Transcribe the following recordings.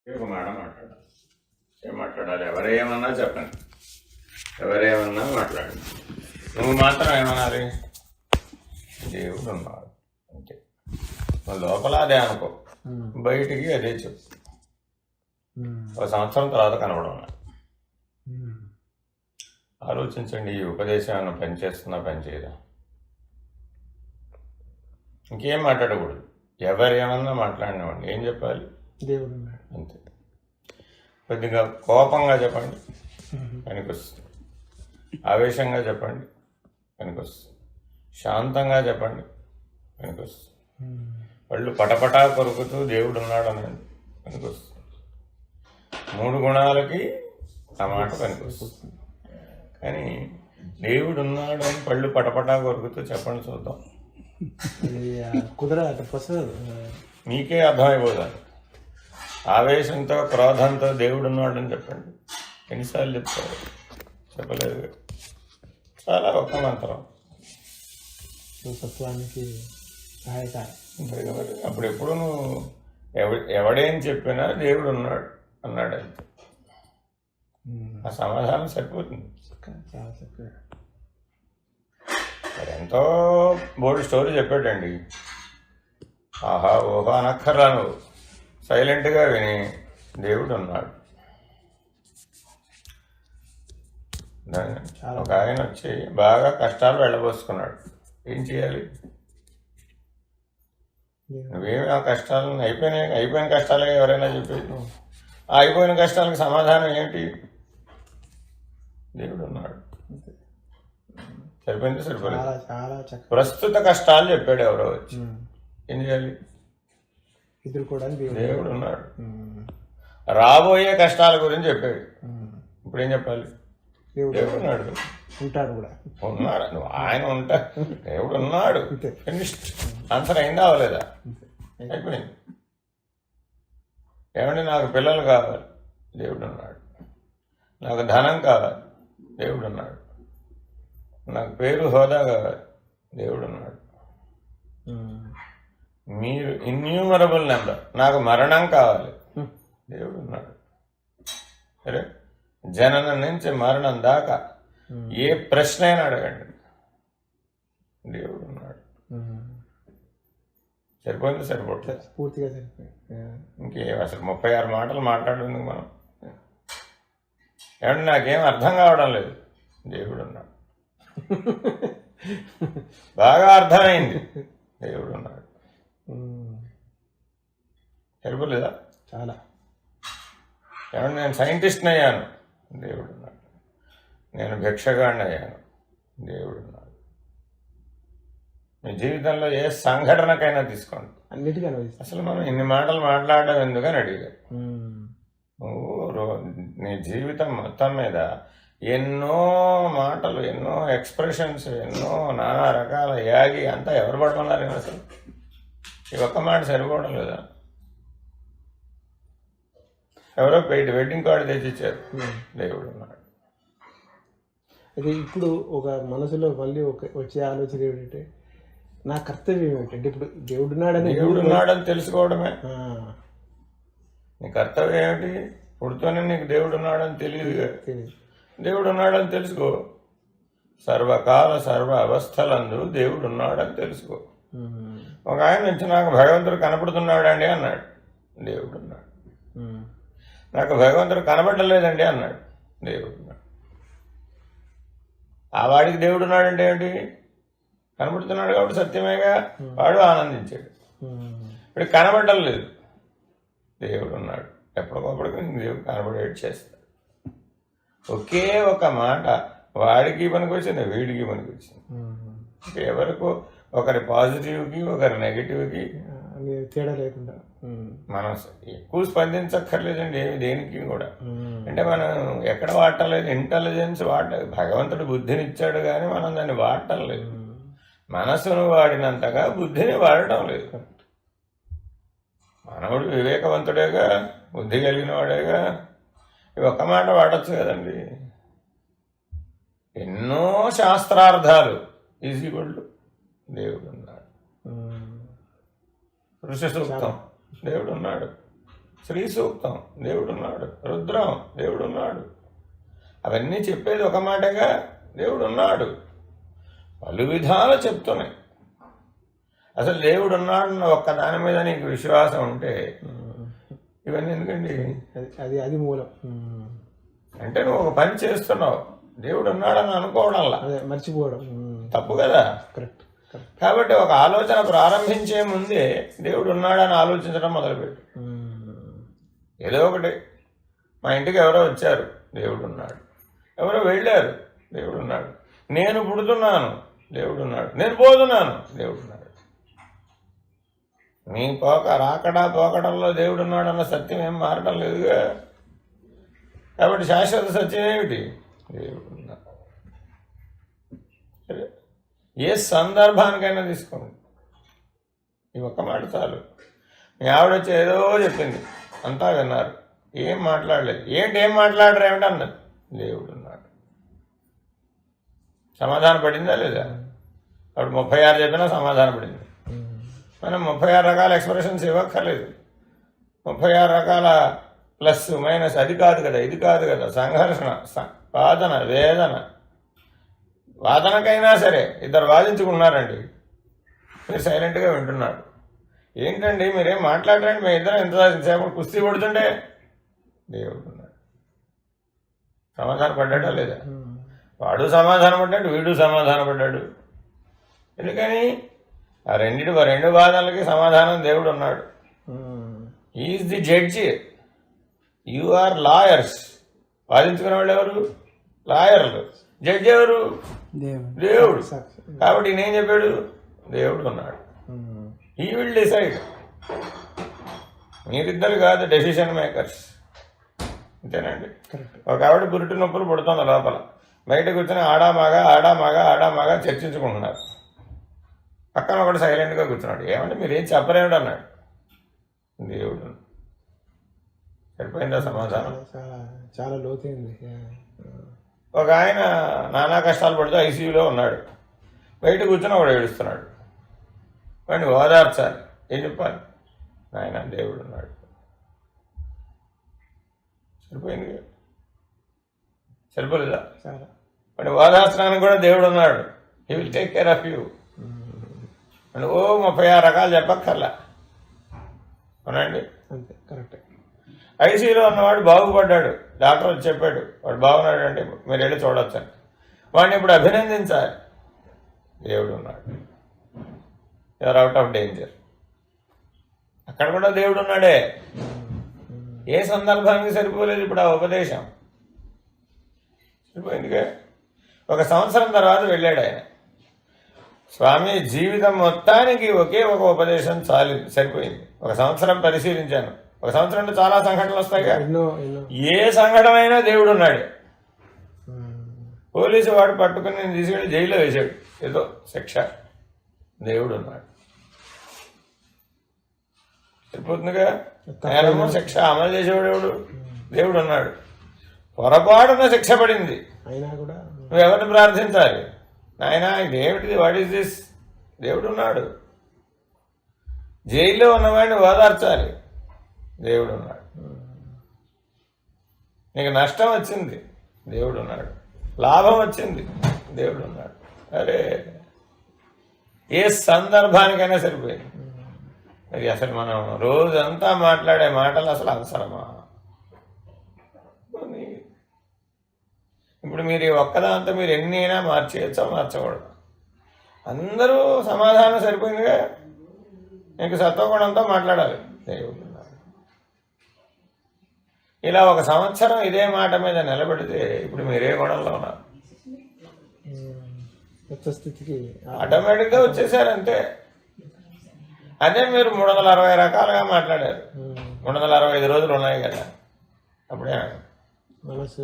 ఒక మాట మాట్లాడాలి. ఏం మాట్లాడాలి? ఎవరేమన్నా చెప్పండి, ఎవరేమన్నా మాట్లాడండి, నువ్వు మాత్రం ఏమనాలి? దేవుడు ఉన్నాడు అంతే. నువ్వు లోపల అదే అనుకో, బయటికి అదే చెప్పు. ఒక సంవత్సరం తర్వాత కనబడం. ఆలోచించండి, ఈ ఉపదేశం ఏమైనా పనిచేస్తున్నా పనిచేయదా? ఇంకేం మాట్లాడకూడదు. ఎవరేమన్నా మాట్లాడినవ్వండి, ఏం చెప్పాలి? దేవుడు అంతే. కొద్దిగా కోపంగా చెప్పండి, పనికొస్తుంది. ఆవేశంగా చెప్పండి, పనికొస్తుంది. శాంతంగా చెప్పండి, పనికొస్తుంది. వాళ్ళు పటపటా కొరుకుతూ దేవుడు ఉన్నాడు అనండి, పనికొస్తుంది. 3 గుణాలకి ఆ మాట పనికొస్తుంది. కానీ దేవుడు ఉన్నాడు అని పళ్ళు పటపటా కొరుకుతూ చెప్పండి చూద్దాం. కుదరదు, ప్రసాద్ మీకే అర్థమైపోతుంది. ఆవేశంతో క్రోధంతో దేవుడు ఉన్నాడని చెప్పండి. ఎన్నిసార్లు చెప్తారు? చెప్పలేదు. చాలా ఒక్క మంత్రం సత్వానికి సహాయకారి. మరి అప్పుడు ఎప్పుడు నువ్వు ఎవడేం చెప్పినా దేవుడు ఉన్నాడు అన్నాడు అంతే. ఆ సమాధానం సరిపోతుంది. చాలా చక్కగా మరి ఎంతో బోల్డ్ స్టోరీ చెప్పాడండి. ఆహా ఓహో అనక్కర్లా, నువ్వు సైలెంట్గా విని దేవుడు ఉన్నాడు. ఒక ఆయన వచ్చి బాగా కష్టాలు వెళ్ళబోసుకున్నాడు. ఏం చేయాలి? నువ్వేమి ఆ కష్టాలను అయిపోయిన కష్టాలే ఎవరైనా చెప్పేది. ఆ అయిపోయిన కష్టాలకు సమాధానం ఏంటి? దేవుడు ఉన్నాడు. సరిపోయింది, సరిపోయింది. ప్రస్తుత కష్టాలు చెప్పాడు ఎవరో వచ్చి. ఏం చేయాలి? దేవుడు ఉన్నాడు. రాబోయే కష్టాల గురించి చెప్పాడు. ఇప్పుడు ఏం చెప్పాలి? దేవుడు ఉన్నాడు, ఉంటాడు కూడా. ఉన్నాడు. నువ్వు ఆయన ఉంటా, దేవుడు ఉన్నాడు. ఫినిష్డ్. ఆన్సర్ అయిందా అవ్వలేదా? అయిపోయింది. ఏమంటే నాకు పిల్లలు కావాలి, దేవుడు ఉన్నాడు. నాకు ధనం కావాలి, దేవుడు ఉన్నాడు. నాకు పేరు హోదా కావాలి, దేవుడు ఉన్నాడు. మీరు ఇన్యూమరబుల్ నెంబర్. నాకు మరణం కావాలి, దేవుడు ఉన్నాడు. సరే, జననం నుంచి మరణం దాకా ఏ ప్రశ్న అయినా అడగండి, దేవుడు ఉన్నాడు. సరిపోయింది, సరిపోతుంది. పూర్తిగా సరిపోయింది. ఇంకేం అసలు 36 మాటలు మాట్లాడుంది మనం. ఏమంటే నాకేం అర్థం కావడం లేదు, దేవుడు ఉన్నాడు. బాగా అర్థమైంది, దేవుడు ఉన్నాడు. సరిపోలేదా? చాలా. ఏమంటే నేను సైంటిస్ట్ని అయ్యాను, దేవుడు ఉన్నాడు. నేను భిక్షగాడిని అయ్యాను, దేవుడు ఉన్నాడు. మీ జీవితంలో ఏ సంఘటనకైనా తీసుకోండి, అన్నిటికీ అసలు మనం ఇన్ని మాటలు మాట్లాడడం ఎందుకని అడిగారు. నువ్వు నీ జీవితం మొత్తం మీద ఎన్నో మాటలు, ఎన్నో ఎక్స్ప్రెషన్స్, ఎన్నో నానా రకాల యాగి అంతా ఎవరు పడుతున్నారు అసలు? ఈ ఒక్క మాట సరిపోవడం లేదా? ఎవరో వెడ్డింగ్ కార్డు తెచ్చిచ్చారు, దేవుడు ఉన్నాడు. అయితే ఇప్పుడు ఒక మనసులో మళ్ళీ వచ్చే ఆలోచన ఏమిటంటే, నా కర్తవ్యం ఏమిటంటే, ఇప్పుడు దేవుడు ఉన్నాడని తెలుసుకోవడమే. నీ కర్తవ్యం ఏమిటి? పుడుతూనే నీకు దేవుడు ఉన్నాడని తెలియదు. దేవుడు ఉన్నాడని తెలుసుకో. సర్వకాల సర్వ అవస్థలందు దేవుడు ఉన్నాడని తెలుసుకో. ఒక ఆయన నుంచి నాకు భగవంతుడు కనపడుతున్నాడండి అన్నాడు, దేవుడు ఉన్నాడు. నాకు భగవంతుడు కనబడలేదండి అన్నాడు, దేవుడు ఉన్నాడు. ఆ వాడికి దేవుడు ఉన్నాడంటే ఏంటి? కనబడుతున్నాడు కాబట్టి సత్యమేగా, వాడు ఆనందించాడు. ఇప్పుడు కనబడడం లేదు, దేవుడు ఉన్నాడు. ఎప్పటికప్పటికి దేవుడు కనబడేట్ చేస్తాడు. ఒకే ఒక మాట వాడికి పనికొచ్చింది, వీడికి పనికొచ్చింది. ఎవరికో ఒకరి పాజిటివ్కి ఒకరి నెగిటివ్కి తేడా లేకుండా మనం ఎక్కువ స్పందించక్కర్లేదండి దేనికి కూడా. అంటే మనం ఎక్కడ వాడటలేదు, ఇంటెలిజెన్స్ భగవంతుడు బుద్ధిని ఇచ్చాడు కానీ మనం దాన్ని వాడటం లేదు. మనసును వాడినంతగా బుద్ధిని వాడటం లేదు. మానవుడు వివేకవంతుడేగా, బుద్ధి కలిగిన వాడేగా. ఈ ఒక్క మాట వాడచ్చు కదండి. ఎన్నో శాస్త్రార్థాలు ఈజీ గోల్డ్, దేవుడు ఉన్నాడు. ఋషి సూక్తం, దేవుడు ఉన్నాడు. శ్రీ సూక్తం దేవుడున్నాడు, రుద్రం దేవుడున్నాడు, అవన్నీ చెప్పేది ఒక మాటగా దేవుడున్నాడు. పలు విధాలు చెప్తున్నాయి. అసలు దేవుడున్నాడన్న ఒక్క దాని మీద నీకు విశ్వాసం ఉంటే ఇవన్నీ ఎందుకండి? అది మూలం. అంటే నువ్వు ఒక పని చేస్తున్నావు, దేవుడు ఉన్నాడని అనుకోవడంలా, మర్చిపోవడం తప్పు కదా. కరెక్ట్. కాబట్టి ఒక ఆలోచన ప్రారంభించే ముందే దేవుడు ఉన్నాడని ఆలోచించడం మొదలుపెట్టు. ఏదో ఒకటి, మా ఇంటికి ఎవరో వచ్చారు, దేవుడు ఉన్నాడు. ఎవరో వెళ్ళారు, దేవుడు ఉన్నాడు. నేను పుడుతున్నాను, దేవుడు ఉన్నాడు. నేను పోతున్నాను, దేవుడు ఉన్నాడు. నీ రాకడా పోకడంలో దేవుడు ఉన్నాడు అన్న సత్యం ఏం మారడం లేదుగా. కాబట్టి శాశ్వత సత్యం ఏమిటి? దేవుడు ఉన్నాడు. ఏ సందర్భానికైనా తీసుకోండి, ఈ ఒక్క మాట చాలు. మీ ఆవిడ వచ్చి ఏదో చెప్పింది, అంతా విన్నారు, ఏం మాట్లాడలేదు. ఏం మాట్లాడరు ఏమిటన్నది, దేవుడు ఉన్నాడు. సమాధానం పడిందా లేదా? అప్పుడు 36 చెప్పినా సమాధానం పడింది. మనం 36 రకాల ఎక్స్ప్రెషన్స్ ఇవ్వక్కర్లేదు. 36 రకాల ప్లస్ మైనస్ అది కాదు కదా, ఇది కాదు కదా. సంఘర్షణ, వాదన, వేదన. వాదనకైనా సరే ఇద్దరు వాదించుకున్నారండి, మీరు సైలెంట్గా వింటున్నారు. ఏంటండి మీరేం మాట్లాడరండి, మీ ఇద్దరు ఎంతసేపు కుస్తీ పడుతుండే, దేవుడు ఉన్నాడు. సమాధానం పడ్డాడా లేదా? వాడు సమాధానం పడ్డాడు, వీడు సమాధానం పడ్డాడు. ఎందుకని? ఆ రెండు వాదనలకి సమాధానం దేవుడు ఉన్నాడు. Is the judge, you are lawyers. వాదించుకునే వాళ్ళు ఎవరు? లాయర్లు. జడ్జి ఎవరు? దేవుడు. కాబట్టి నేనేం చెప్పాడు? దేవుడు ఉన్నాడు. He will decide. మీరిద్దరు కాదు డెసిషన్ మేకర్స్, అంతేనండి. ఒక ఆవిడ పురిటి నొప్పులు పుడుతుంది లోపల, బయట కూర్చొని ఆడామాగా చర్చించుకుంటున్నారు. పక్కన ఒకటి సైలెంట్గా కూర్చున్నాడు. ఏమంటే మీరేం చెప్పలేడు అన్నాడు. దేవుడు. సరిపోయిందా సమాధానం? చాలా లోతైంది. ఒక ఆయన నానా కష్టాలు పడుతూ ఐసీయూలో ఉన్నాడు. బయట కూర్చొని ఒకడు ఏడుస్తున్నాడు. వాడిని ఓదార్చాలి. ఏం చెప్పాలి? ఆయన దేవుడు ఉన్నాడు. సరిపోయింది. సరిపోలేదా? వాడిని ఓదార్చడానికి కూడా దేవుడు ఉన్నాడు. He will take care of you. అంటే 36 రకాలు చెప్పక్కర్లా. అవునండి, అంతే. కరెక్ట్. ఐసీయూలో ఉన్నవాడు బాగుపడ్డాడు, డాక్టర్ వచ్చి చెప్పాడు వాడు బాగున్నాడు అంటే మీరు వెళ్ళి చూడొచ్చండి. వాడిని ఇప్పుడు అభినందించాలి. దేవుడు ఉన్నాడు. You're out of danger. అక్కడ కూడా దేవుడు ఉన్నాడే. ఏ సందర్భానికి సరిపోలేదు ఇప్పుడు ఆ ఉపదేశం. సరిపోయిందిగా. 1 సంవత్సరం తర్వాత వెళ్ళాడు ఆయన. స్వామి జీవితం మొత్తానికి ఒకే ఒక ఉపదేశం సరిపోయింది. 1 సంవత్సరం పరిశీలించాను. 1 సంవత్సరంలో చాలా సంఘటనలు వస్తాయిగా. ఏ సంఘటన అయినా దేవుడు ఉన్నాడు. పోలీసు వాడు పట్టుకుని నేను తీసుకెళ్ళి జైల్లో వేశాడు, ఏదో శిక్ష. దేవుడు ఉన్నాడు. సరిపోతుందిగా. ఆయనేమో శిక్ష అమలు చేసేవాడు ఎవడు? దేవుడు ఉన్నాడు. పొరపాటున శిక్ష పడింది, అయినా కూడా నువ్వెవరిని ప్రార్థించాలి? నాయనా ఇదేమిటిది, వాట్ ఈస్ దిస్? దేవుడు ఉన్నాడు. జైల్లో ఉన్నవాడిని ఓదార్చాలి, దేవుడు ఉన్నాడు. నీకు నష్టం వచ్చింది, దేవుడు ఉన్నాడు. లాభం వచ్చింది, దేవుడు ఉన్నాడు. అరే ఏ సందర్భానికైనా సరిపోయింది. మరి అసలు మనం రోజంతా మాట్లాడే మాటలు అసలు అవసరమా? ఇప్పుడు మీరు ఈ ఒక్కదాంతో మీరు ఎన్ని అయినా మార్చేయచ్చో మార్చకూడదు. అందరూ సమాధానం సరిపోయిందిగా. నీకు సత్వగుణంతో మాట్లాడాలి, దేవుడు ఉన్నాడు. ఇలా 1 సంవత్సరం ఇదే మాట మీద నిలబెడితే ఇప్పుడు మీరే గుణంలో ఉన్నారు. స్థితికి ఆటోమేటిక్గా వచ్చేసారు, అంతే. అదే మీరు 360 రకాలుగా మాట్లాడారు. 365 రోజులు ఉన్నాయి కదా, అప్పుడే మనసు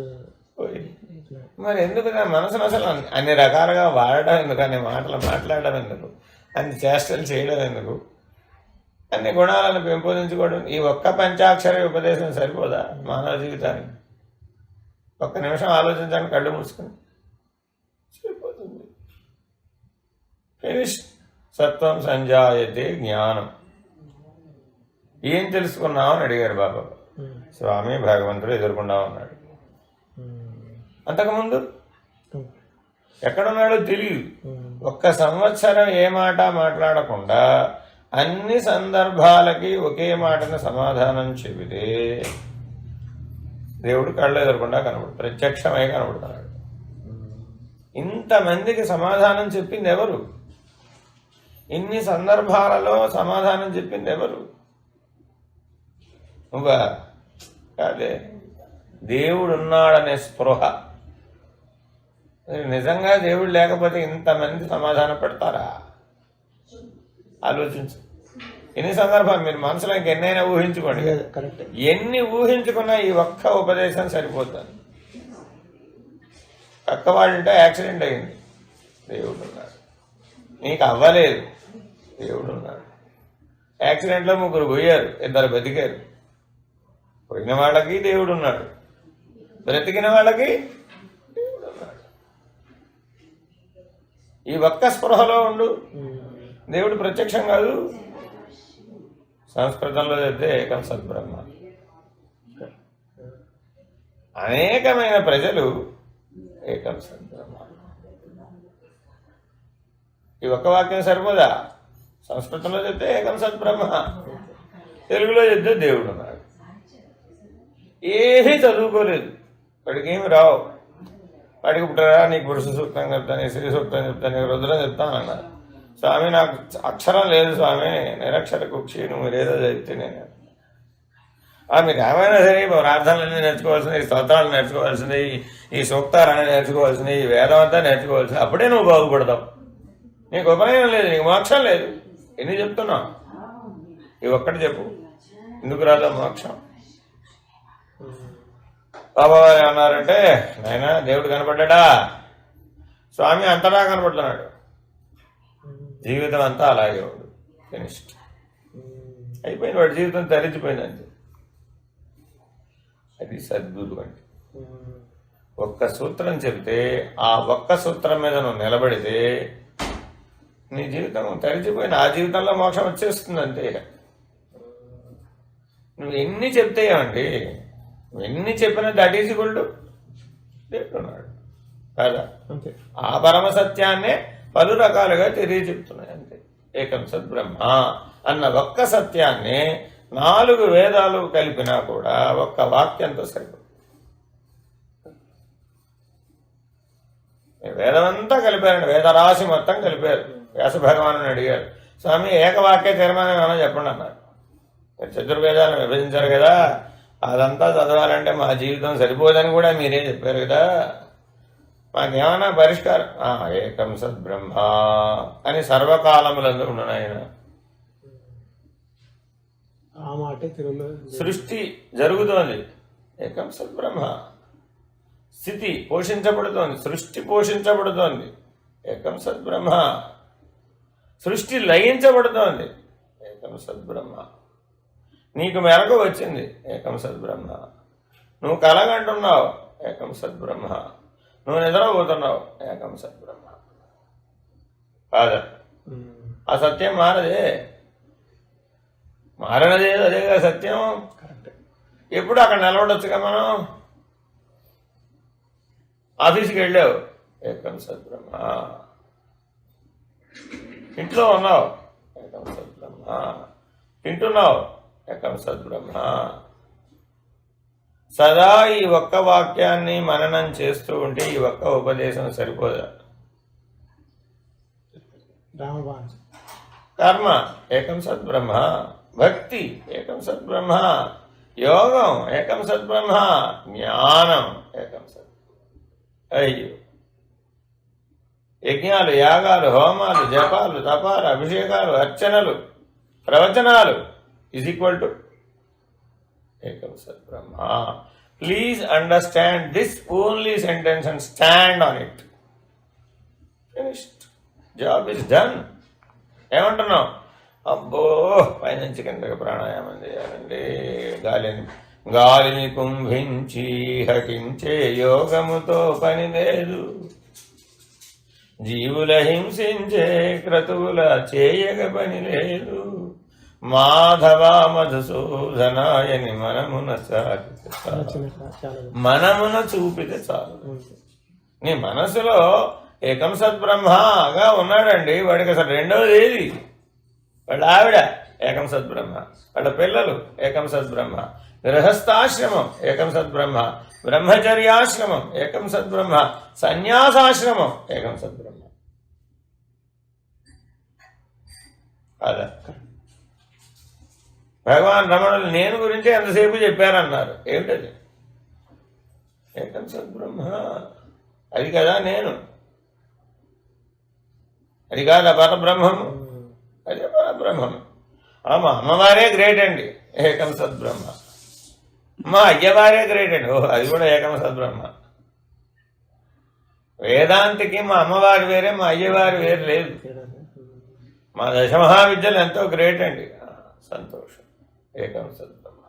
మరి ఎందుకు నా మనసును అసలు అన్ని రకాలుగా వాడడం ఎందుకు? అన్ని మాటలు మాట్లాడడం ఎందుకు? అన్ని చేష్టలు చేయడం ఎందుకు? అన్ని గుణాలను పెంపొందించుకోవడం. ఈ ఒక్క పంచాక్షర ఉపదేశం సరిపోదా మానవ జీవితానికి? 1 నిమిషం ఆలోచించండి, కళ్ళు మూసుకొని. సరిపోతుంది. ఫినిష్. సత్వం సంజాయతే జ్ఞానం. ఏం తెలుసుకున్నావు అని అడిగారు బాబా. స్వామి భగవంతుడు ఎదుర్కొన్నా ఉన్నాడు. అంతకుముందు ఎక్కడున్నాడో తెలియదు. 1 సంవత్సరం ఏ మాట మాట్లాడకుండా అన్ని సందర్భాలకి ఒకే మాటను సమాధానం చెబితే దేవుడు కళ్ళు ఎదురకుండా కనబడు, ప్రత్యక్షమై కనబడుతున్నాడు. ఇంతమందికి సమాధానం చెప్పింది ఎవరు? ఇన్ని సందర్భాలలో సమాధానం చెప్పింది ఎవరు? నువ్వా? కాదే. దేవుడున్నాడనే స్పృహ. నిజంగా దేవుడు లేకపోతే ఇంతమంది సమాధానం పెడతారా? ఆలోచించు. ఎన్ని సందర్భాలు మీరు మనసులో ఇంకెన్నైనా ఊహించుకోండి. ఎన్ని ఊహించుకున్నా ఈ ఒక్క ఉపదేశం సరిపోతుంది. పక్కవాళ్ళంటే యాక్సిడెంట్ అయింది, దేవుడు ఉన్నాడు. నీకు అవ్వలేదు, దేవుడు ఉన్నాడు. యాక్సిడెంట్లో 3 పోయారు, 2 బతికారు. పోయిన వాళ్ళకి దేవుడు ఉన్నాడు, బ్రతికిన వాళ్ళకి దేవుడు ఉన్నాడు. ఈ ఒక్క స్పృహలో ఉండు. దేవుడు ప్రత్యక్షం కాదు. సంస్కృతంలో చెప్తే ఏకం సద్బ్రహ్మ. అనేకమైన ప్రజలు ఏకం సద్బ్రహ్మ. ఈ ఒక్క వాక్యం సరిపోదా? సంస్కృతంలో చెప్తే ఏకం సద్బ్రహ్మ, తెలుగులో చెప్తే దేవుడు ఉన్నాడు. ఏమీ చదువుకోలేదు, వాడికి ఏమి రావు. వాడికి పుట్టరా నీకు పురుష సూక్తం చెప్తాను, స్త్రీ సూక్తం చెప్తాను, రుద్రం చెప్తాను అన్నారు. స్వామి నాకు అక్షరం లేదు స్వామి, నిరక్షర కుక్షి, నువ్వు లేదో చెప్తే నేను మీరు ఏమైనా సరే ప్రార్థనలన్నీ నేర్చుకోవాల్సింది, ఈ స్తోత్రాలు నేర్చుకోవాల్సింది, ఈ సూక్తాలన్నీ నేర్చుకోవాల్సింది, ఈ వేదం అంతా నేర్చుకోవాల్సింది. అప్పుడే నువ్వు బాగుపడతావు. నీకు ఉపనయనం లేదు, నీకు మోక్షం లేదు. ఎన్ని చెప్తున్నావు? ఇవి ఒక్కటి చెప్పు, ఎందుకు రాదా మోక్షం? బాబా ఏమన్నారంటే, నాయన దేవుడు కనపడ్డా? స్వామి అంతటా కనపడుతున్నాడు. జీవితం అంతా అలాగే వాడు ఫినిష్డ్ అయిపోయింది. వాడి జీవితం తరించిపోయింది అంతే. అది సద్గురు అంటే. ఒక్క సూత్రం చెబితే ఆ ఒక్క సూత్రం మీద నువ్వు నిలబడితే నీ జీవితం తరించిపోయింది. ఆ జీవితంలో మోక్షం వచ్చేస్తుంది అంతే. నువ్వు ఎన్ని చెప్తే ఏమండి, నువ్వు ఎన్ని చెప్పినా దట్ ఈజ్ ఈక్వల్ టు దేవుడున్నాడు కదా. ఆ పరమ సత్యాన్నే పలు రకాలుగా తెలియచెప్తున్నాయి అంతే. ఏకం సద్బ్రహ్మ అన్న ఒక్క సత్యాన్ని 4 వేదాలు కలిపినా కూడా ఒక్క వాక్యంతో సరిపోతుంది. వేదమంతా కలిపారండి, వేదరాశి మొత్తం కలిపారు. వ్యాస భగవాను అడిగారు, స్వామి ఏకవాక్య తీర్మానం ఏమైనా చెప్పండి అన్నారు. మీరు చతుర్వేదాలను విభజించారు కదా, అదంతా చదవాలంటే మా జీవితం సరిపోదని కూడా మీరే చెప్పారు కదా, మాకేమన్నా పరిష్కారం? ఏకం సద్బ్రహ్మ అని సర్వకాలములందు ఉండను ఆయన. సృష్టి జరుగుతోంది, ఏకం సద్బ్రహ్మ. స్థితి పోషించబడుతోంది, సృష్టి పోషించబడుతోంది, ఏకం సద్బ్రహ్మ. సృష్టి లయించబడుతోంది, ఏకం సద్బ్రహ్మ. నీకు మెలకు వచ్చింది, ఏకం సద్బ్రహ్మ. నువ్వు కలగంటున్నావు, ఏకం సద్బ్రహ్మ. నువ్వు నిద్రపోతున్నావు, ఏకం సద్బ్రహ్మ. కాదా? ఆ సత్యం మారదే, మారనదే అదేగా సత్యం. ఎప్పుడు అక్కడ నిలబడొచ్చుగా మనం. ఆఫీస్కి వెళ్ళావు, ఏకం సద్బ్రహ్మ. ఇంట్లో ఉన్నావు, ఏకం సద్బ్రహ్మ. తింటున్నావు, ఏకం సద్బ్రహ్మ. సదా ఈ ఒక్క వాక్యాన్ని మననం చేస్తూ ఉంటే ఈ ఒక్క ఉపదేశం సరిపోదా? కర్మ ఏకం సద్బ్రహ్మ, భక్తి ఏకం సద్బ్రహ్మ, యోగం ఏకం సద్బ్రహ్మ, జ్ఞానం ఏకం సద్బ్రహ్మ. అయ్యో, యజ్ఞాలు, యాగాలు, హోమాలు, జపాలు, తపాలు, అభిషేకాలు, అర్చనలు, ప్రవచనాలు ఈజ్ ఈక్వల్ టు ఏకం సద్బ్రహ్మ. Please understand this only sentence and stand on it. Finished, job is done. ఏమంటున్నావు? అబ్బో పైనుంచి కిందకి ప్రాణాయామం చేయాలండి, గాలిని కుంభించి హకించే యోగముతో పని లేదు, జీవుల హింసించే క్రతువుల చేయగ పని లేదు, మాధవ మధుసూదనాయని మనమున సాగితే చాలు. మనమున చూపితే చాలు. నీ మనసులో ఏకం సద్బ్రహ్మగా ఉన్నాడండి. వాడికి అసలు రెండవది ఏది? వాళ్ళ ఆవిడ ఏకం సద్బ్రహ్మ, వాళ్ళ పిల్లలు ఏకం సద్బ్రహ్మ, గృహస్థాశ్రమం ఏకం సద్బ్రహ్మ, బ్రహ్మచర్యాశ్రమం ఏకం సద్బ్రహ్మ, సన్యాసాశ్రమం ఏకం సద్బ్రహ్మ. అదా భగవాన్ రమణులు నేను గురించి ఎంతసేపు చెప్పారన్నారు. ఏమిటది? ఏకం సద్బ్రహ్మ. అది కదా నేను, అది కాదా పరబ్రహ్మము? అదే పరబ్రహ్మము. మా అమ్మవారే గ్రేట్ అండి, ఏకం సద్బ్రహ్మ. మా అయ్యవారే గ్రేట్ అండి, ఓహో అది కూడా ఏకం సద్బ్రహ్మ. వేదాంతికి మా అమ్మవారి వేరే, మా అయ్యవారి వేరు లేదు. మా దశమహావిద్యలు ఎంతో గ్రేట్ అండి, సంతోషం. ఏకం సద్బ్రహ్మ.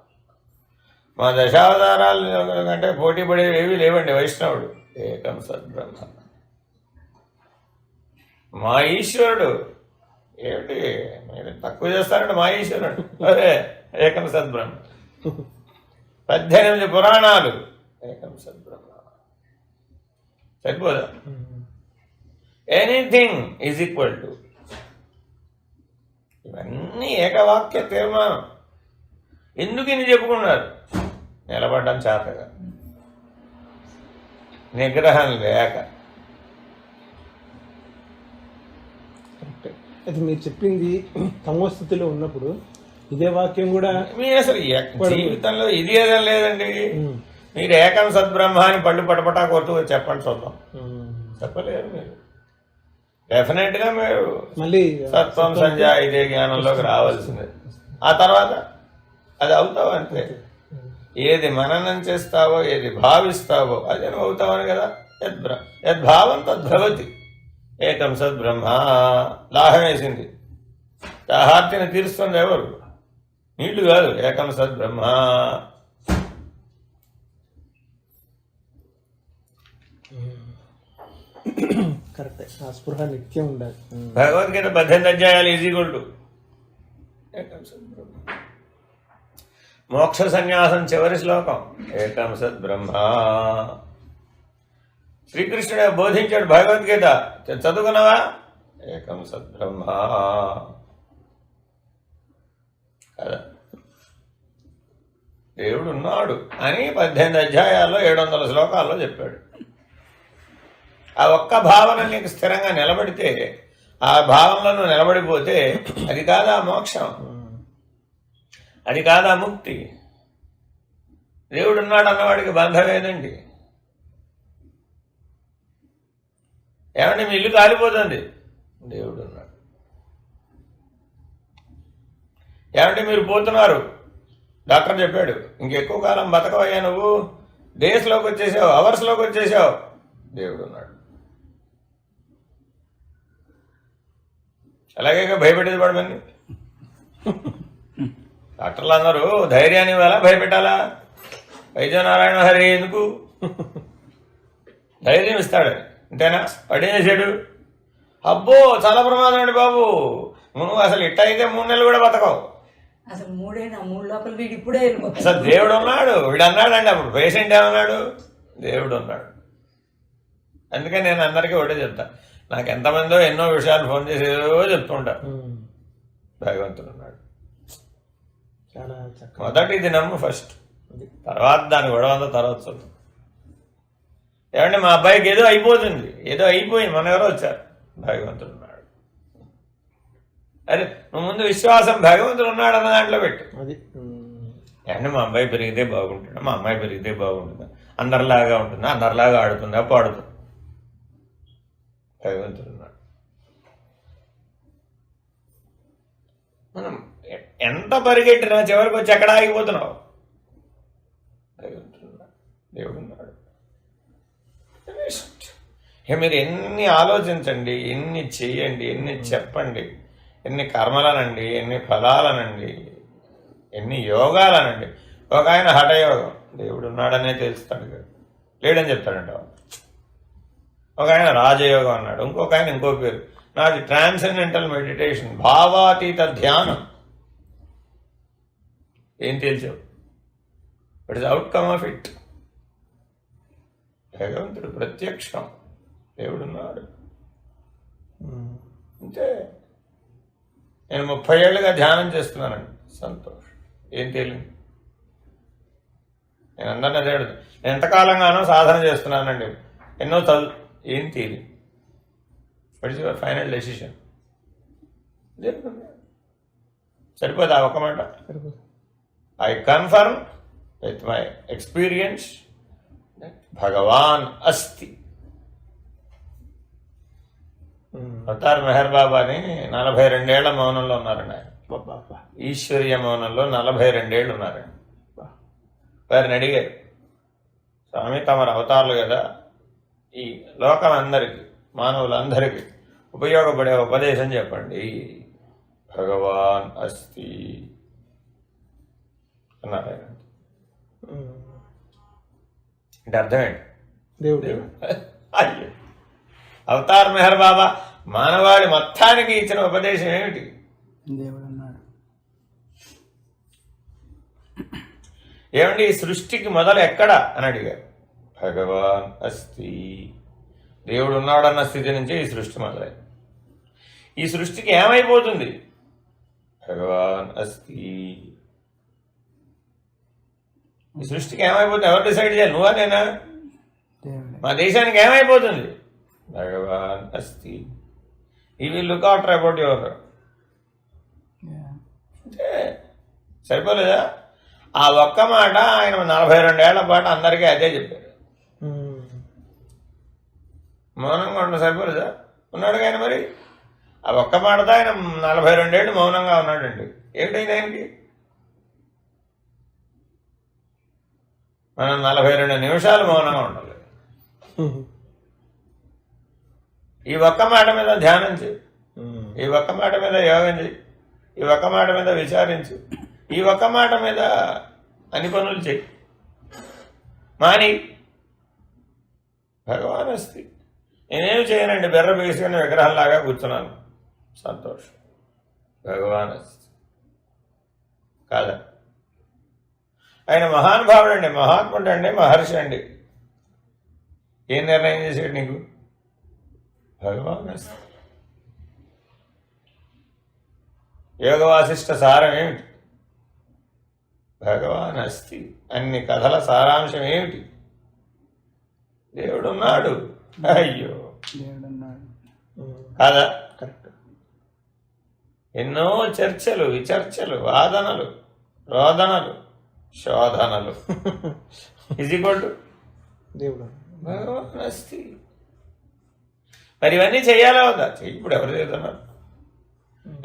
మా దశావతారాలు కంటే పోటీ పడేవి ఏవి లేవండి. వైష్ణవుడు ఏకం సద్బ్రహ్మ. మా ఈశ్వరుడు ఏమిటి మీరు తక్కువ చేస్తారంటే మా ఈశ్వరుడు అదే ఏకం సద్బ్రహ్మ. 18 పురాణాలు ఏకం సద్బ్రహ్మ. సరిపోదా? Anything is equal to. ఇవన్నీ ఏకవాక్య తీర్మానం. ఎందుకు ఇన్ని చెప్పుకున్నారు? నిలబడ్డం చేతగా, నిగ్రహం లేక. అది మీరు చెప్పింది తమోస్థితిలో ఉన్నప్పుడు ఇదే వాక్యం కూడా మీ అసలు జీవితంలో ఇది ఏదో లేదండి. మీరు ఏకం సద్బ్రహ్మ అని పళ్ళు పటపటా కొడుతూ చెప్పండి చూద్దాం. చెప్పలేరు మీరు. డెఫినెట్ గా మీరు మళ్ళీ సత్వం సంధ్య ఇదే జ్ఞానంలోకి రావాల్సిందే. ఆ తర్వాత అది అవుతావు అంతే. ఏది మననం చేస్తావో, ఏది భావిస్తావో అది నువ్వు అవుతావని కదా. యద్భావం తద్భవతి. ఏకం సద్బ్రహ్మ. దాహం వేసింది, దాహార్తిని తీరుస్తుంది ఎవరు? నీళ్లు కాదు, ఏకం సద్బ్రహ్మ. కరెక్ట్. ఆ స్పృహ నిత్యం ఉండాలి. భగవద్గీత 18 అధ్యాయాలు ఈజీగోల్ టు ఏకం సద్బ్రహ్మ. మోక్ష సన్యాసం చివరి శ్లోకం ఏకం సద్బ్రహ్మ. శ్రీకృష్ణుడే బోధించాడు భగవద్గీత. చదువుకున్నావా? ఏకం సద్బ్రహ్మ కదా. దేవుడు ఉన్నాడు అని 18 అధ్యాయాల్లో 700 శ్లోకాల్లో చెప్పాడు. ఆ ఒక్క భావన నీకు స్థిరంగా నిలబడితే, ఆ భావనలో నువ్వు నిలబడిపోతే అది కాదా మోక్షం, అది కాదా ముక్తి. దేవుడు ఉన్నాడు అన్నవాడికి బంధం ఏదండి? ఏమంటే మీ ఇల్లు కాలిపోతుంది, దేవుడు ఉన్నాడు. ఏమంటే మీరు పోతున్నారు, డాక్టర్ చెప్పాడు ఇంకెక్కువ కాలం బతకవయ్యా, నువ్వు డేస్లోకి వచ్చేసావు, అవర్స్లోకి వచ్చేసావు, దేవుడు ఉన్నాడు. అలాగే భయపెట్టేది పడమంది. డాక్టర్లు అన్నారు ధైర్యాన్ని ఇవ్వాలా భయపెట్టాలా? వైద్యనారాయణ హరి ఎందుకు ధైర్యం ఇస్తాడు అంతేనా? వాడు ఏం చేశాడు? అబ్బో చాలా ప్రమాదం అండి బాబు, నువ్వు అసలు ఇట్ట అయితే 3 నెలలు కూడా బతకవు. అసలు 3 లోపల వీడు ఇప్పుడే వెళ్ళిపోతాడు. అసలు దేవుడు ఉన్నాడు. వీడు అన్నాడండి అప్పుడు, పేషెంట్ ఏమన్నాడు? దేవుడు ఉన్నాడు. అందుకే నేను అందరికీ ఒకటే చెప్తా, నాకు ఎంతమందో ఎన్నో విషయాలు ఫోన్ చేసేదో చెప్తుంటారు. భగవంతుడు ఉన్నాడు. చాలా మొదటి ఇది నమ్ము ఫస్ట్, తర్వాత దాని గొడవంతా తర్వాత చూద్దాం. ఏమంటే మా అబ్బాయికి ఏదో అయిపోతుంది, ఏదో అయిపోయింది, మన ఎవరో వచ్చారు, భగవంతుడు ఉన్నాడు. అరే నువ్వు ముందు విశ్వాసం భగవంతుడు ఉన్నాడు అన్న దాంట్లో పెట్టు. ఏమంటే మా అబ్బాయి పెరిగితే బాగుంటుందా, మా అమ్మాయి పెరిగితే బాగుంటుందా, అందరిలాగా ఉంటుందా, అందరిలాగా ఆడుతుందా, పాడుతుందా, భగవంతుడు ఉన్నాడు. మనం ఎంత పరిగెట్టినా చివరికి వచ్చి ఎక్కడ ఆగిపోతున్నావు? భగవంతుడు ఉన్నాడు, దేవుడు ఉన్నాడు. ఇక మీరు ఎన్ని ఆలోచించండి, ఎన్ని చెయ్యండి, ఎన్ని చెప్పండి, ఎన్ని కర్మలనండి, ఎన్ని ఫలాలనండి, ఎన్ని యోగాలనండి. ఒక ఆయన హఠయోగం, దేవుడు ఉన్నాడనే తెలుస్తాడు కదా, లేడని చెప్తాడంట. ఒక ఆయన రాజయోగం అన్నాడు, ఇంకొక ఆయన ఇంకో పేరు, నాది ట్రాన్సెండెంటల్ మెడిటేషన్, భావాతీత ధ్యానం. ఏం తేల్చావు? What is outcome of it? భగవంతుడు ప్రత్యక్షం, దేవుడున్నాడు అంతే. నేను 30 ఏళ్ళుగా ధ్యానం చేస్తున్నానండి, సంతోష్. ఏం తేలింది? నేను అందరినీ అదే అడుగుతాను. నేను ఎంతకాలంగానో సాధన చేస్తున్నానండి, ఎన్నో చదువు, ఏం తేలింది? What is your final decision? సరిపోదా ఒక మాట? I confirm with my experience భగవాన్ అస్తి. అవతార్ మెహర్ బాబాని 42 ఏళ్ల మౌనంలో ఉన్నారండి ఆయన. ఈశ్వర్య మౌనంలో 42 ఏళ్ళు ఉన్నారండి. వారిని అడిగారు, స్వామి తమరు అవతారులు కదా, ఈ లోకమందరికీ, మానవులందరికీ ఉపయోగపడే ఉపదేశం చెప్పండి. భగవాన్ అస్తి అన్నారు ఆయన. అంటే అర్థమేంటి? దేవుడు. అయ్యో, అవతార్ మెహర్ బాబా మానవాళి మొత్తానికి ఇచ్చిన ఉపదేశం ఏమిటి? దేవుడు ఉన్నాడు. ఏమండి ఈ సృష్టికి మొదలు ఎక్కడ అని అడిగారు. భగవాన్ అస్తి, దేవుడు ఉన్నాడన్న స్థితి నుంచే ఈ సృష్టి మొదలైంది. ఈ సృష్టికి ఏమైపోతుంది? భగవాన్ అస్తి. ఈ సృష్టికి ఏమైపోతుంది? ఎవరు డిసైడ్ చేయాలి? నువ్వా నేనా? దేవుడే. మా దేశానికి ఏమైపోతుంది? భగవాన్ అస్తి. ఈ will look out about your. అంటే సరిపోలేదా? ఆ ఒక్క మాట ఆయన 42 ఏళ్ల పాటు అందరికీ అదే చెప్పారు. మౌనంగా ఉండడం సరిపోలేదా? ఉన్నాడు ఆయన మరి. ఆ ఒక్క మాటతో ఆయన 42 ఏళ్ళు మౌనంగా ఉన్నాడండి. ఏమిటైంది ఆయనకి? మనం 42 నిమిషాలు మౌనంగా ఉండాలి. ఈ ఒక్క మాట మీద ధ్యానం చేయి, ఈ ఒక్క మాట మీద యోగం చేయి, ఈ ఒక్క మాట మీద విచారించు, ఈ ఒక్క మాట మీద అన్ని పనులు చేయి. మాని భగవాన్ అస్తి. నేనేమి చేయనండి, బెర్ర వేసుకుని విగ్రహంలాగా కూర్చున్నాను, సంతోషం. భగవాన్ అస్తి కాదా? ఆయన మహానుభావుడు అండి, మహాత్ముడు అండి, మహర్షి అండి. ఏం నిర్ణయం చేసాడు నీకు? భగవాన్ అస్తి. యోగ వాసిష్ఠ సారం ఏమిటి? భగవాన్ అస్తి. అన్ని కథల సారాంశం ఏమిటి? దేవుడు ఉన్నాడు. అయ్యో, దేవుడు ఉన్నాడు. కాదా? కరెక్ట్. ఎన్నో చర్చలు, విచర్చలు, వాదనలు, రోదనలు, శోధనలు. ఇది కొట్టు దేవుడు. భగవాన్ అస్తి. మరి ఇవన్నీ చెయ్యాలా వద్దా? చెయ్యి. ఇప్పుడు ఎవరు చేస్తున్నారు?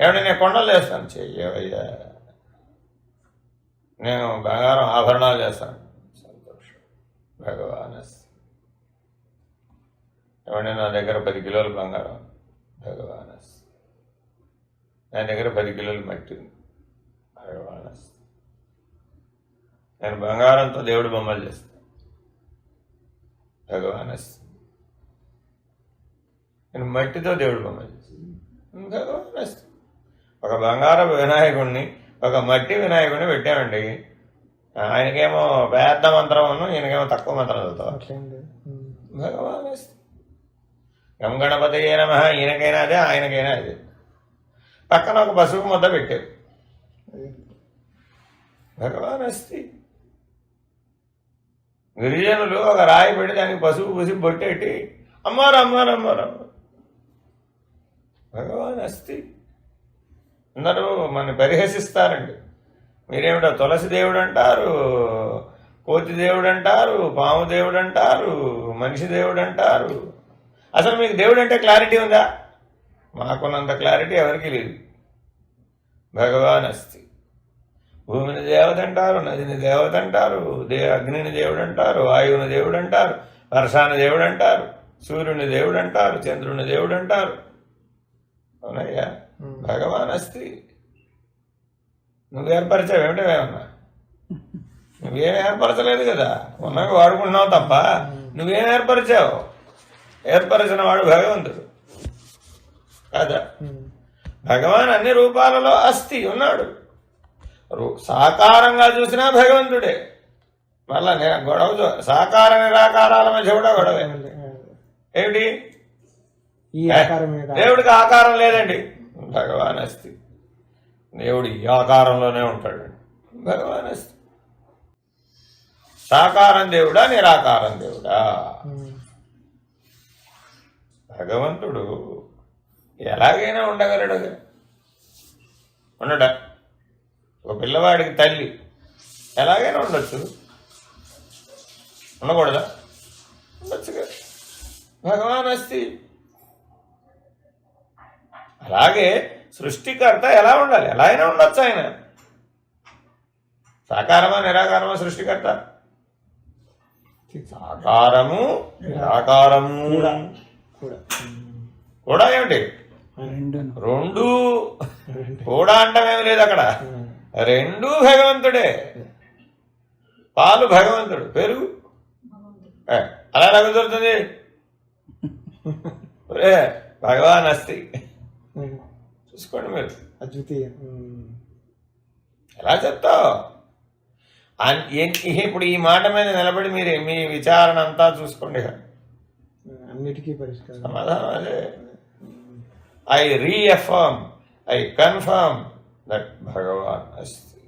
ఏమంటే నేను కొండలు చేస్తాను, చెయ్యవయ్యా. నేను బంగారం ఆభరణాలు చేస్తాను, సంతోషం. భగవాన్ అస్తి. ఏమంటే నా దగ్గర 10 కిలోలు బంగారం, భగవాన్ అస్తి. నా దగ్గర 10 కిలోలు మట్టి ఉంది, భగవాన్ అస్తి. నేను బంగారంతో దేవుడు బొమ్మలు చేస్తాను, భగవాన్ అస్తి. నేను మట్టితో దేవుడు బొమ్మలు చేస్తాను, భగవాన్ అస్తి. ఒక బంగారపు వినాయకుడిని, ఒక మట్టి వినాయకుడిని పెట్టామండి. ఆయనకేమో పెద్ద మంత్రం, ఈయనకేమో తక్కువ మంత్రం చదువుతాం. అట్లేం లేదు. భగవాన్ అస్తి. గం గణపతయే నమః, ఈయనకైనా అదే, ఆయనకైనా అదే. పక్కన ఒక పసుపు ముద్ద పెట్టారు, భగవాన్ అస్తి. గిరిజనులు ఒక రాయి పెట్టి దానికి పసుపు పూసి బొట్టేటి అమ్మారు అమ్మారు అమ్మారు అమ్మారు, భగవాన్ అస్తి. అందరూ మన పరిహసిస్తారండి. మీరేమిటో తులసి దేవుడు అంటారు, కోతి దేవుడు అంటారు, పాము దేవుడు అంటారు, మనిషి దేవుడు అంటారు. అసలు మీకు దేవుడు అంటే క్లారిటీ ఉందా? మాకున్నంత క్లారిటీ ఎవరికీ లేదు. భగవాన్ అస్తి. భూమిని దేవత అంటారు, నదిని దేవత అంటారు, అగ్నిని దేవుడు అంటారు, వాయువుని దేవుడు అంటారు, వర్షాన్ని దేవుడు అంటారు, సూర్యుని దేవుడు అంటారు, చంద్రుని దేవుడు అంటారు. అవునయ్యా, భగవాన్ అస్తి. నువ్వు ఏర్పరిచావు ఏమిటేమన్నా? నువ్వేం ఏర్పరచలేదు కదా, ఉన్నవి వాడుకుంటున్నావు తప్ప నువ్వేం ఏర్పరిచావు? ఏర్పరిచిన వాడు భగవంతుడు కాదా? భగవాన్ అన్ని రూపాలలో అస్తి ఉన్నాడు. సాకారంగా చూసినా భగవంతుడే. మళ్ళా గొడవ సాకార నిరాకారాల మధ్య కూడా గొడవే. ఏమిటి? ఈ ఆకారమే కాదు. దేవుడికి ఆకారం లేదండి. భగవాన్ అస్తి. దేవుడు ఈ ఆకారంలోనే ఉంటాడు. భగవాన్ అస్తి. సాకారం దేవుడా నిరాకారం దేవుడా? భగవంతుడు ఎలాగైనా ఉండగలడు. ఉండడా? ఒక పిల్లవాడికి తల్లి ఎలాగైనా ఉండొచ్చు. ఉండకూడదా? ఉండొచ్చుగా. భగవాన్ అస్తి. అలాగే సృష్టికర్త ఎలా ఉండాలి? ఎలా అయినా ఉండొచ్చు ఆయన. సాకారమా నిరాకారమా సృష్టికర్త? సాకారము నిరాకారము కూడా ఏమిటి? రెండు కూడా అంటమేమి లేదు అక్కడ. రెండూ భగవంతుడే. పాలు భగవంతుడు, పెరుగు అలా ఎలా కుదురుతుంది? భగవాన్ అస్తి. చూసుకోండి మీరు. అద్వితీయం. ఎలా చెప్తావు? ఇప్పుడు ఈ మాట మీద నిలబడి మీరు మీ విచారణ అంతా చూసుకోండి. అన్నిటికీ పరిష్కారం. సమాధానం అదే. I reaffirm, I confirm that భగవాన్ అస్తి.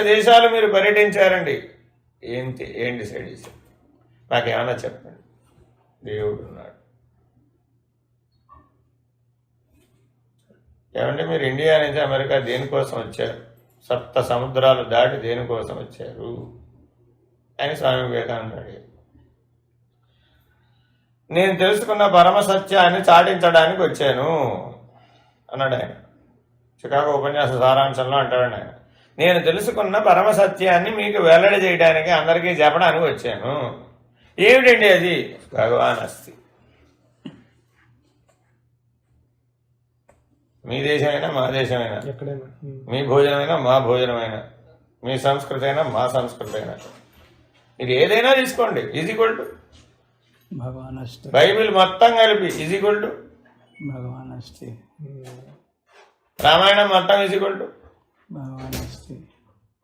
దేశాలు మీరు పర్యటించారండి. ఏం డిసైడ్ చేశారు? నాకేమన్నా చెప్పండి. దేవుడు ఉన్నాడు. ఏమంటే మీరు ఇండియా నుంచి అమెరికా దేనికోసం వచ్చారు? 7 సముద్రాలు దాటి దేనికోసం వచ్చారు అని స్వామి వివేకానంద అడిగారు. నేను తెలుసుకున్న పరమ సత్యాన్ని చాటించడానికి వచ్చాను అన్నాడు ఆయన. చికాగో ఉపన్యాస సారాంశంలో అంటాడు ఆయన, నేను తెలుసుకున్న పరమ సత్యాన్ని మీకు వెల్లడి చేయడానికి, అందరికీ చెప్పడానికి వచ్చాను. ఏమిటండి అది? భగవాన్ అస్తి. మీ దేశమైనా మా దేశమైనా, మీ భోజనమైనా మా భోజనమైనా, మీ సంస్కృతి అయినా మా సంస్కృతి అయినా, మీరు ఏదైనా తీసుకోండి. ఈజ్ ఈక్వల్ టు భగవాన్ అస్తి. బైబిల్ మొత్తం కలిపి ఈజ్ ఈక్వల్ టు భగవాన్ అస్తి. రామాయణం మొత్తం ఈజ్ ఈక్వల్ టు భగవాన్ అస్తి.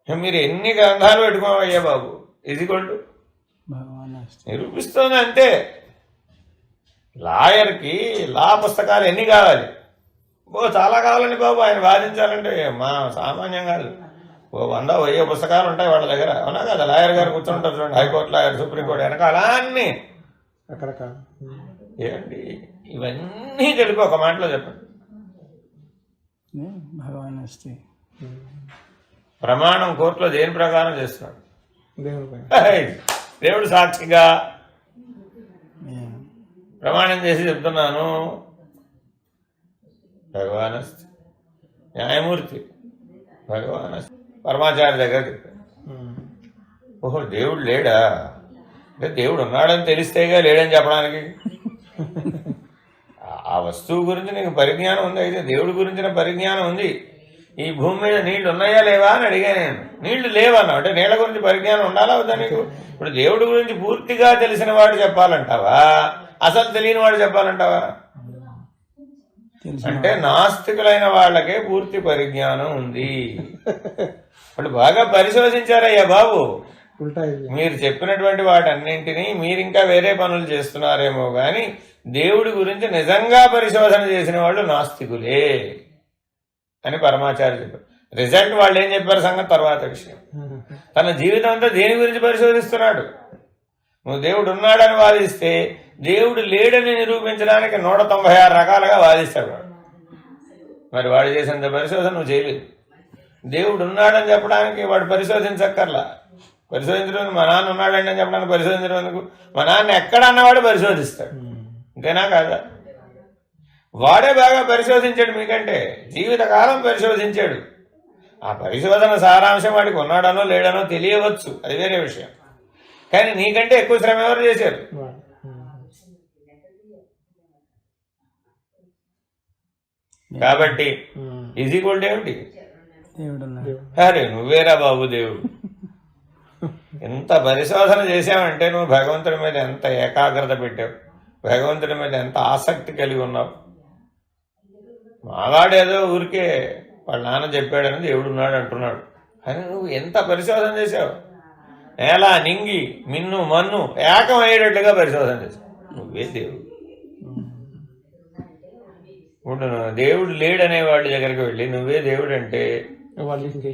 మీరు ఎన్ని గ్రంథాలు పెట్టుకోవయ్యా బాబు, ఈజ్ ఈక్వల్ టు భగవాన్ అస్తి. నిరూపిస్తుంది అంతే. లాయర్కి లా పుస్తకాలు ఎన్ని కావాలి? చాలా కావాలండి బాబు. ఆయన వాదించాలంటే మా సామాన్యం కాదు. 100-1000 పుస్తకాలు ఉంటాయి వాళ్ళ దగ్గర. అవునా కదా? లాయర్ గారు కూర్చుంటారు చూడండి, హైకోర్టు లాయర్, సుప్రీంకోర్టు వెనకాల అన్నీ రకరకాల. ఏమండి ఇవన్నీ తెలిపి ఒక మాటలో చెప్పండి. భగవాన్ అస్తి. ప్రమాణం కోర్టులో దేని ప్రకారం చేస్తున్నాడు? దేవుడు సాక్షిగా ప్రమాణం చేసి చెప్తున్నాను. భగవాన్ అస్తి. న్యాయమూర్తి భగవాన్ అస్తి. పరమాచార్య దగ్గర చెప్పాడు, ఓహో దేవుడు లేడా? అంటే దేవుడు ఉన్నాడని తెలిస్తేగా లేడని చెప్పడానికి. ఆ వస్తువు గురించి నీకు పరిజ్ఞానం ఉంది, అయితే దేవుడి గురించిన పరిజ్ఞానం ఉంది. ఈ భూమి మీద నీళ్లు ఉన్నాయా లేవా అని అడిగాను నేను. నీళ్లు లేవన్నా అంటే నీళ్ల గురించి పరిజ్ఞానం ఉండాలా వద్దా నీకు? ఇప్పుడు దేవుడి గురించి పూర్తిగా తెలిసిన వాడు చెప్పాలంటావా, అసలు తెలియని వాడు చెప్పాలంటావా? అంటే నాస్తికులైన వాళ్ళకే పూర్తి పరిజ్ఞానం ఉంది. వాళ్ళు బాగా పరిశోధించారయ్యా బాబు. మీరు చెప్పినటువంటి వాటన్నింటినీ మీరు ఇంకా వేరే పనులు చేస్తున్నారేమో కానీ దేవుడి గురించి నిజంగా పరిశోధన చేసిన వాళ్ళు నాస్తికులే అని పరమాచార్య చెప్పారు. రిజల్ట్ వాళ్ళు ఏం చెప్పారు సంగతి తర్వాత విషయం. తన జీవితం అంతా దేని గురించి పరిశోధిస్తున్నాడు? నువ్వు దేవుడు ఉన్నాడని వాదిస్తే దేవుడు లేడని నిరూపించడానికి 196 రకాలుగా వాదిస్తాడు వాడు. మరి వాడు చేసినంత పరిశోధన నువ్వు చేయలేదు. దేవుడు ఉన్నాడని చెప్పడానికి వాడు పరిశోధించక్కర్లా. పరిశోధించడం మా నాన్న ఉన్నాడండి అని చెప్పడానికి పరిశోధించడం ఎందుకు? మా నాన్న ఎక్కడ అన్నవాడు పరిశోధిస్తాడు. అంతేనా కాదా? వాడే బాగా పరిశోధించాడు మీకంటే, జీవితకాలం పరిశోధించాడు. ఆ పరిశోధన సారాంశం వాడికి ఉన్నాడనో లేడనో తెలియవచ్చు, అది వేరే విషయం. కానీ నీకంటే ఎక్కువ శ్రమ ఎవరు చేశారు? కాబట్టి ఈజీ గోల్డ్ ఏమిటి? అరే నువ్వేరా బాబు దేవుడు. ఎంత పరిశోధన చేసావంటే నువ్వు భగవంతుడి మీద ఎంత ఏకాగ్రత పెట్టావు, భగవంతుడి మీద ఎంత ఆసక్తి కలిగి ఉన్నావు. మావాడేదో ఊరికే వాళ్ళ నాన్న చెప్పాడని దేవుడు ఉన్నాడు అంటున్నాడు. అని నువ్వు ఎంత పరిశోధన చేసావు? నేల నింగి మిన్ను మన్ను ఏకం అయ్యేటట్లుగా పరిశోధన చేసావు. నువ్వే దేవుడు. ఇప్పుడు నువ్వు దేవుడు లేడనే వాళ్ళ దగ్గరికి వెళ్ళి నువ్వే దేవుడు అంటే వాళ్ళు ఇంకే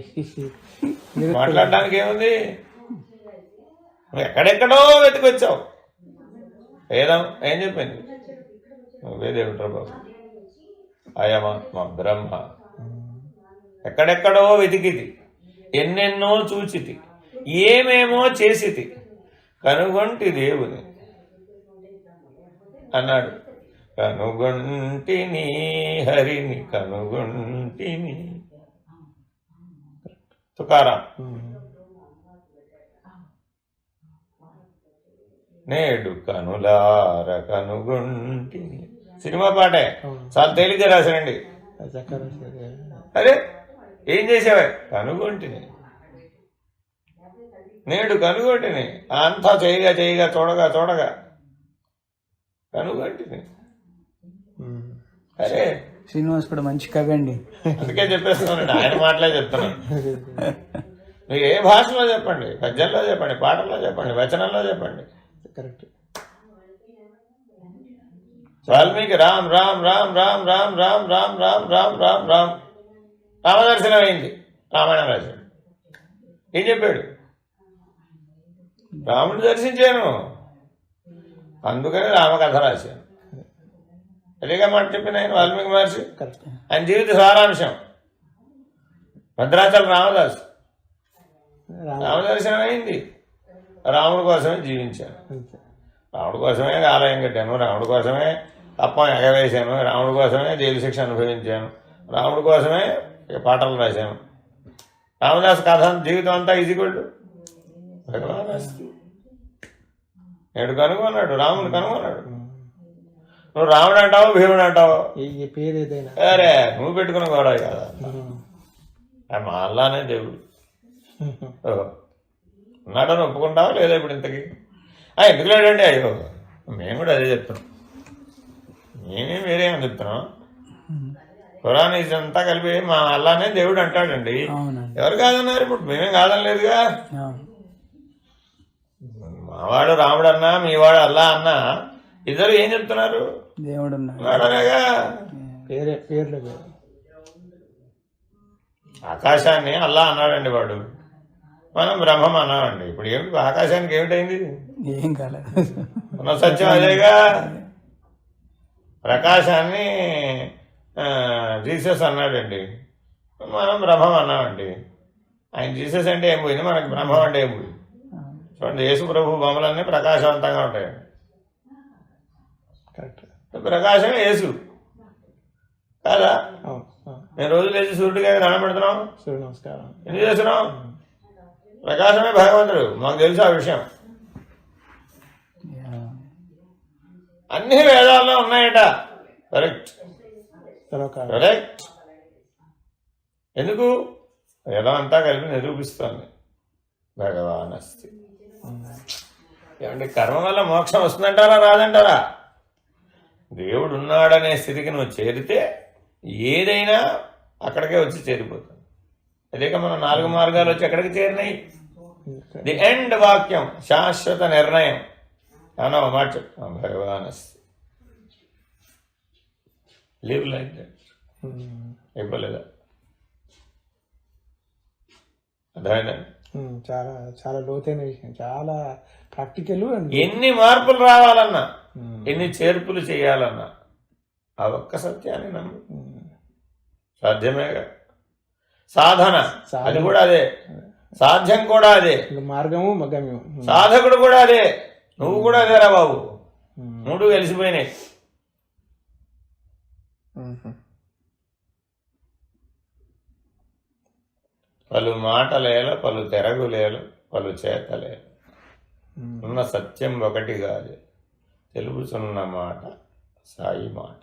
మాట్లాడడానికి ఏముంది? నువ్వు ఎక్కడెక్కడో వెతికొచ్చావు. ఏం చెప్పింది? నువ్వే దేవుడు బాబు, అయమాత్మ బ్రహ్మ. ఎక్కడెక్కడో వెతికితి, ఎన్నెన్నో చూచితి, ఏమేమో చేసితి, కనుగొంటి దేవుని అన్నాడు. కనుగొంటిని హరిని కనుగొంటిని. తుకారాం. నేడు కనులార కనుగొంటిని సినిమా పాటే. చాలా తేలిగ్గా రాశానండి. అరే ఏం చేసావే? కనుగొంటిని. నేడు కనుగొంటిని. అంతా చేయగా చూడగా కనుగొంటిని. అరే శ్రీనివాస్ కూడా మంచి కవి అండి. అందుకే చెప్పేస్తున్నానండి, ఆయన మాటలే చెప్తున్నాను. మీరు ఏ భాషలో చెప్పండి, పద్యంలో చెప్పండి, పాటల్లో చెప్పండి, వచనంలో చెప్పండి. కరెక్ట్. వాల్మీకి రామ్ రామ్ రామ్ రామ్ రామ్ రామ్ రామ్ రామ్ రామ్ రామ్ రామ్ రామదర్శనం అయింది, రామాయణం రాశాడు. ఏం చెప్పాడు? రాముడు దర్శించాను, అందుకని రామకథ రాశాను. అదేగా మాట చెప్పిన ఆయన వాల్మీకి మహర్షి. ఆయన జీవిత సారాంశం. భద్రాచలం రామదాసు రామదర్శనం అయింది, రాముడి కోసమే జీవించాను, రాముడి కోసమే ఆలయం కట్టాను, రాముడి కోసమే తప్పం ఎగవేశాను, రాముడి కోసమే జైలు శిక్ష అనుభవించాను, రాముడి కోసమే పాటలు రాశాను. రామదాస్ కథ జీవితం అంతా ఈజీగొల్డు. భగవాన్ అస్తి. నేడు కనుగొన్నాడు, రాముడు కనుగొన్నాడు. నువ్వు రాముడు అంటావు, భీముడు అంటావు, పేరు ఏదైనా అరే నువ్వు పెట్టుకున్న గొడవ కదా. మా అల్లానే దేవుడు. ఉన్నాడని ఒప్పుకుంటావా లేదా? ఇప్పుడు ఇంతకీ ఎందుకు లేడండి? అయ్యో మేము కూడా అదే చెప్తున్నాం. మేమేం వేరేమని చెప్తున్నాం. ఖురాన్ ఇదంతా కలిపి మా అల్లానే దేవుడు అంటాడండి. ఎవరు కాదన్నారు? ఇప్పుడు మేమేం కాదనలేదుగా. మావాడు రాముడు అన్నా, మీవాడు అల్లా అన్నా, ఇద్దరు ఏం చెప్తున్నారు? దేవుడు ఉన్నాడనేగా. పేర్లు ఆకాశాన్ని అల్లా అన్నాడండి వాడు, మనం బ్రహ్మం అన్నామండి. ఇప్పుడు ఏమిటి ఆకాశానికి ఏమిటైంది? ఏం కాలేదు. ఉన్న సత్యం అదేగా. ప్రకాశాన్ని జీసస్ అన్నాడండి, మనం బ్రహ్మం అన్నామండి. ఆయన జీసస్ అంటే ఏం పోయింది, మనకి బ్రహ్మం అంటే ఏం పోయింది. చూడండి, యేసు ప్రభు బొమ్మలన్నీ ప్రకాశవంతంగా ఉంటాయండి. కరెక్ట్. ప్రకాశమే యేసు కాదా? నేను రోజు లేచి సూర్యుడిగా దండం పెడుతున్నాం, సూర్య నమస్కారం ఎందుకు చేస్తున్నాం? ప్రకాశమే భగవంతుడు, మాకు తెలుసు ఆ విషయం. అన్ని వేదాల్లో ఉన్నాయట. Correct correct. ఎందుకు? వేదం అంతా కలిపి నిరూపిస్తోంది భగవాన్ అస్తి. ఏమంటే కర్మ వల్ల మోక్షం వస్తుందంటారా రాదంటారా? దేవుడు ఉన్నాడనే స్థితికి నువ్వు చేరితే ఏదైనా అక్కడికే వచ్చి చేరిపోతుంది. అదేక మనం 4 మార్గాలు వచ్చి ఎక్కడికి చేరినాయి. ది ఎండ్ వాక్యం, శాశ్వత నిర్ణయం. అన్న మాట చెప్తాం, భగవాన్ అస్తి. Live like that. అయిపోలేదా? అర్థమైందా? చాలా చాలా లోతైన విషయం, చాలా ప్రాక్టికల్. ఎన్ని మార్పులు రావాలన్నా, ఎన్ని చేర్పులు చేయాలన్నా ఆ ఒక్క సత్యాన్ని నమ్ము. సాధ్యమేగా. సాధన అది కూడా అదే, సాధ్యం కూడా అదే, మార్గము మగమ్యం, సాధకుడు కూడా అదే, నువ్వు కూడా అదేరా బాబు. 3 కలిసిపోయినాయి. పలు మాటలేల, పలు తెరగులేల, పలు చేతలేల, ఉన్న సత్యం ఒకటి కాదు, తెలుపుచున్న మాట సాయి మాట.